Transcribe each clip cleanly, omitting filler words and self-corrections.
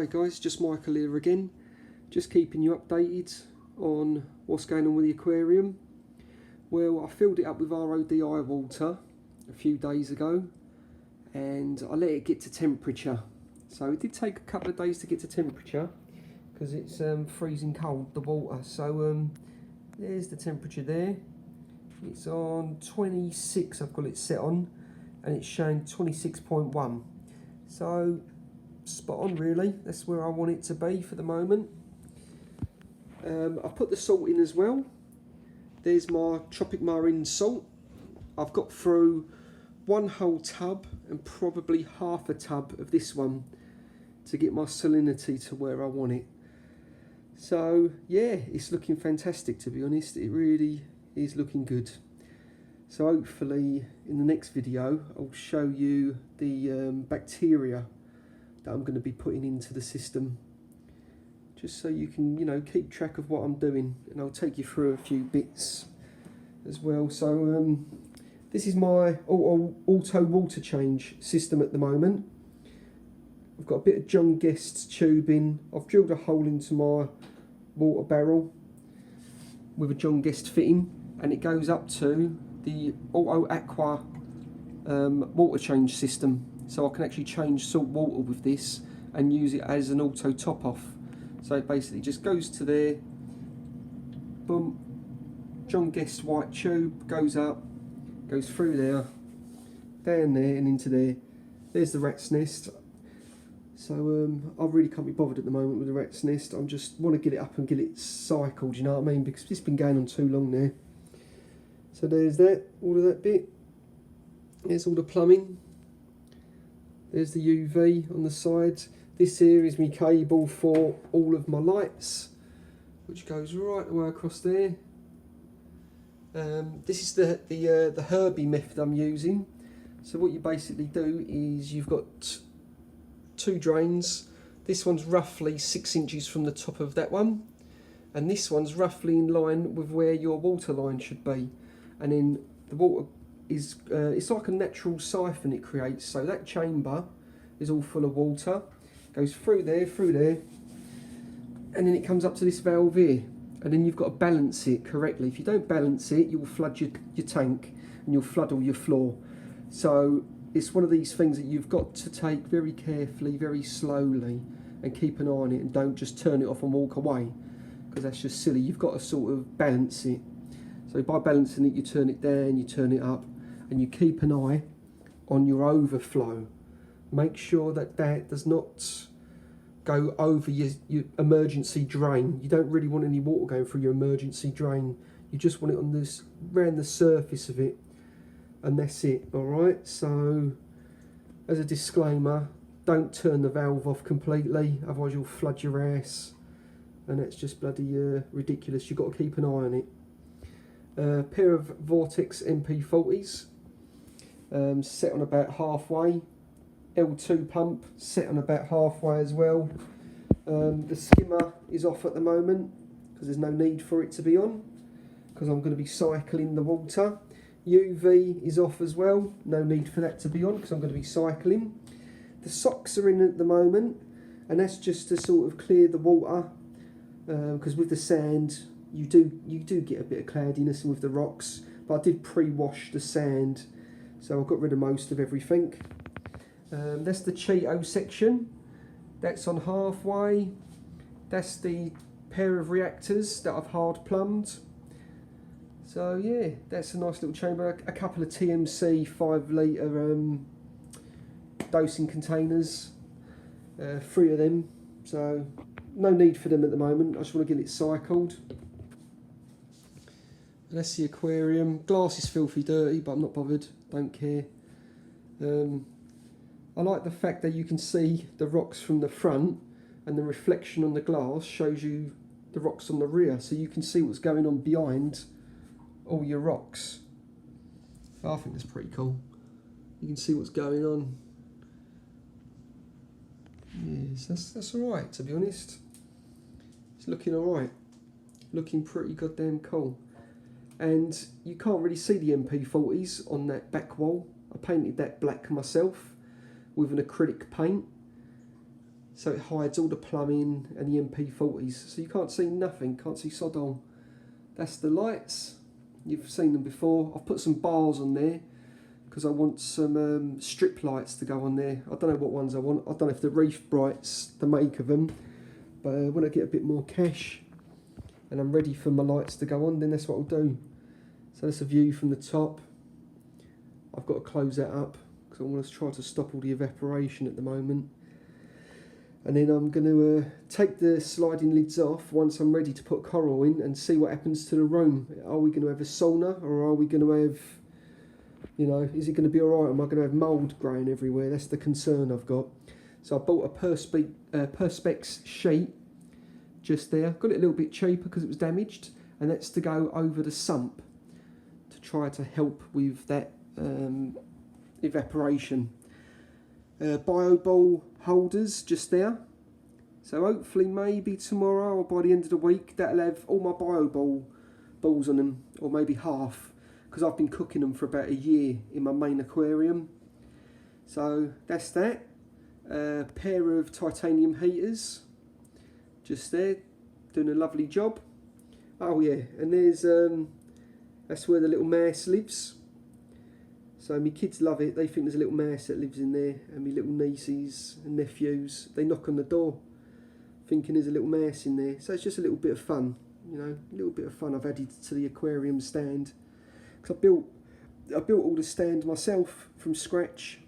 Hi guys, just Michael here again, just keeping you updated on what's going on with the aquarium. Well, I filled it up with RODI water a few days ago and I let it get to temperature. So it did take a couple of days to get to temperature because it's freezing cold, the water. So there's the temperature there. It's on 26, I've got it set on, and it's showing 26.1. So spot on really, that's where I want it to be for the moment. I've put the salt in as well. There's my tropic marine salt. I've got through one whole tub and probably half a tub of this one to get my salinity to where I want it. So yeah, it's looking fantastic, to be honest. It really is looking good. So hopefully in the next video I'll show you the bacteria that I'm going to be putting into the system, just so you can, you know, keep track of what I'm doing, and I'll take you through a few bits as well. So this is my auto water change system at the moment. I've got a bit of John Guest's tubing. I've drilled a hole into my water barrel with a John Guest fitting, and it goes up to the auto aqua water change system. So I can actually change salt water with this and use it as an auto top off. So it basically just goes to there, boom, John Guest white tube goes up, goes through there, down there and into there. There's the rat's nest. So I really can't be bothered at the moment with the rat's nest. I just want to get it up and get it cycled, you know what I mean, because it's been going on too long now. So there's that, all of that bit. There's all the plumbing. There's the UV on the side. This here is my cable for all of my lights, which goes right the way across there. This is the Herbie method I'm using. So what you basically do is you've got two drains. This one's roughly 6 inches from the top of that one, and this one's roughly in line with where your water line should be. And then the water is it's like a natural siphon it creates. So that chamber is all full of water, goes through there, and then it comes up to this valve here, and then you've got to balance it correctly. If you don't balance it, you'll flood your tank and you'll flood all your floor. So it's one of these things that you've got to take very carefully, very slowly, and keep an eye on it, and don't just turn it off and walk away, because that's just silly. You've got to sort of balance it. So by balancing it, you turn it down, you turn it up, and you keep an eye on your overflow. Make sure that that does not go over your emergency drain. You don't really want any water going through your emergency drain. You just want it on this, around the surface of it, and that's it. All right. So as a disclaimer, don't turn the valve off completely, otherwise you'll flood your ass, and that's just bloody ridiculous. You've got to keep an eye on it. A pair of Vortex MP40s, set on about halfway. L2 pump set on about halfway as well. The skimmer is off at the moment because there's no need for it to be on, because I'm going to be cycling the water. UV is off as well, no need for that to be on because I'm going to be cycling. The socks are in at the moment, and that's just to sort of clear the water, because with the sand you do get a bit of cloudiness with the rocks, but I did pre-wash the sand, so I've got rid of most of everything. That's the Cheeto section, that's on halfway. That's the pair of reactors that I've hard plumbed. So yeah, that's a nice little chamber. A couple of TMC 5 litre dosing containers, 3 of them, so no need for them at the moment. I just want to get it cycled. That's the aquarium. Glass is filthy dirty, but I'm not bothered, don't care. I like the fact that you can see the rocks from the front, and the reflection on the glass shows you the rocks on the rear, so you can see what's going on behind all your rocks. I think that's pretty cool. You can see what's going on. Yes, that's alright, to be honest. It's looking alright. Looking pretty goddamn cool. And you can't really see the MP40s on that back wall. I painted that black myself with an acrylic paint. so it hides all the plumbing and the MP40s, so you can't see nothing, can't see sod all. That's the lights. You've seen them before. I've put some bars on there because I want some strip lights to go on there. I don't know what ones I want. I don't know if the Reef Bright's the make of them, but when I get a bit more cash and I'm ready for my lights to go on, then that's what I'll do. So that's a view from the top. I've got to close that up because I want to try to stop all the evaporation at the moment. And then I'm going to take the sliding lids off once I'm ready to put coral in and see what happens to the room. Are we going to have a sauna, or are we going to have, you know, is it going to be alright? Am I going to have mould growing everywhere? That's the concern I've got. So I bought a Perspex sheet just there. Got it a little bit cheaper because it was damaged, and that's to go over the sump to try to help with that evaporation. Bio ball holders just there, so hopefully maybe tomorrow or by the end of the week that'll have all my bio balls on them, or maybe half, because I've been cooking them for about a year in my main aquarium. So that's that. A pair of titanium heaters just there, doing a lovely job. Oh yeah, and there's that's where the little mouse lives. So my kids love it. They think there's a little mouse that lives in there, and my little nieces and nephews, they knock on the door thinking there's a little mouse in there. So it's just a little bit of fun, you know, a little bit of fun I've added to the aquarium stand. Because I built all the stand myself from scratch.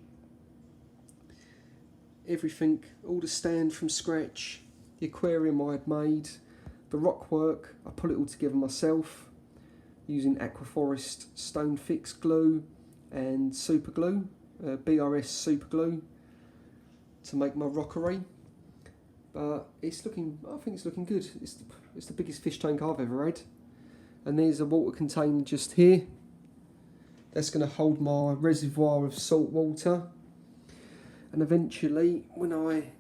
Everything, all the stand from scratch. The aquarium I had made, the rock work, I put it all together myself using Aquaforest Stone Fix glue and super glue, BRS super glue, to make my rockery. But it's looking, I think it's looking good. It's the biggest fish tank I've ever had. And there's a water container just here. That's going to hold my reservoir of salt water. And eventually, when I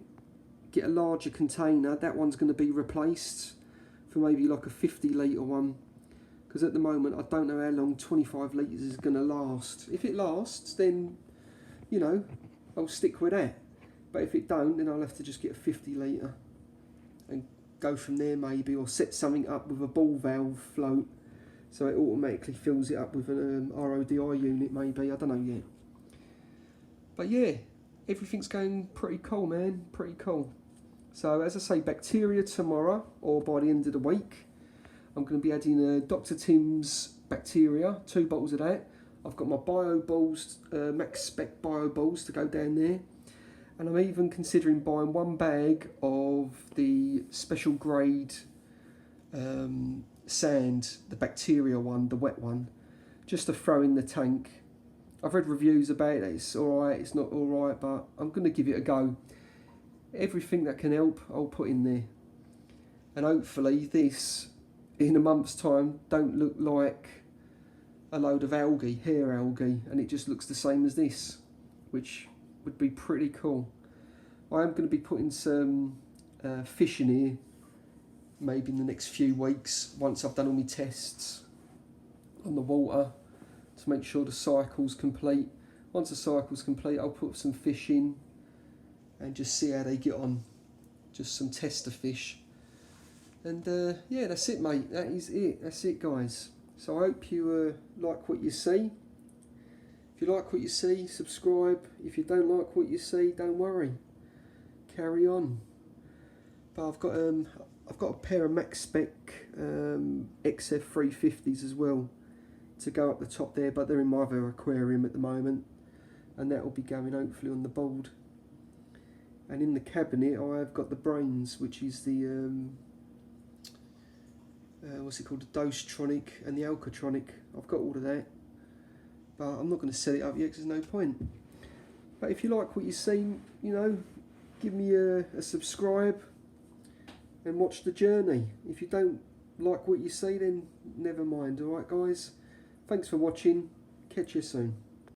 get a larger container, that one's going to be replaced for maybe like a 50 litre one. Because at the moment I don't know how long 25 litres is going to last. If it lasts, then, you know, I'll stick with that. But if it don't, then I'll have to just get a 50 litre and go from there maybe, or set something up with a ball valve float so it automatically fills it up with an RODI unit maybe, I don't know yet. But yeah, everything's going pretty cool, man, pretty cool. So as I say, bacteria tomorrow, or by the end of the week. I'm going to be adding Dr. Tim's bacteria, 2 bottles of that. I've got my bio balls, max spec bio balls to go down there. And I'm even considering buying 1 bag of the special grade sand, the bacteria one, the wet one, just to throw in the tank. I've read reviews about it, it's alright, it's not alright, but I'm going to give it a go. Everything that can help, I'll put in there. And hopefully this, in a month's time, don't look like a load of algae, hair algae, and it just looks the same as this, which would be pretty cool. I am going to be putting some fish in here maybe in the next few weeks, once I've done all my tests on the water to make sure the cycle's complete. Once the cycle's complete, I'll put some fish in and just see how they get on, just some tester fish. And yeah, that's it, mate. That is it. That's it, guys. So I hope you like what you see. If you like what you see, subscribe. If you don't like what you see, don't worry. Carry on. But I've got a pair of max spec XF 350s as well to go up the top there, but they're in my other aquarium at the moment, and that will be going hopefully on the board. And in the cabinet, I have got the brains, which is the what's it called, the Dosetronic and the Alcatronic. I've got all of that, but I'm not going to set it up yet because there's no point. But if you like what you see, you know, give me a subscribe and watch the journey. If you don't like what you see, then never mind. Alright guys, thanks for watching, catch you soon.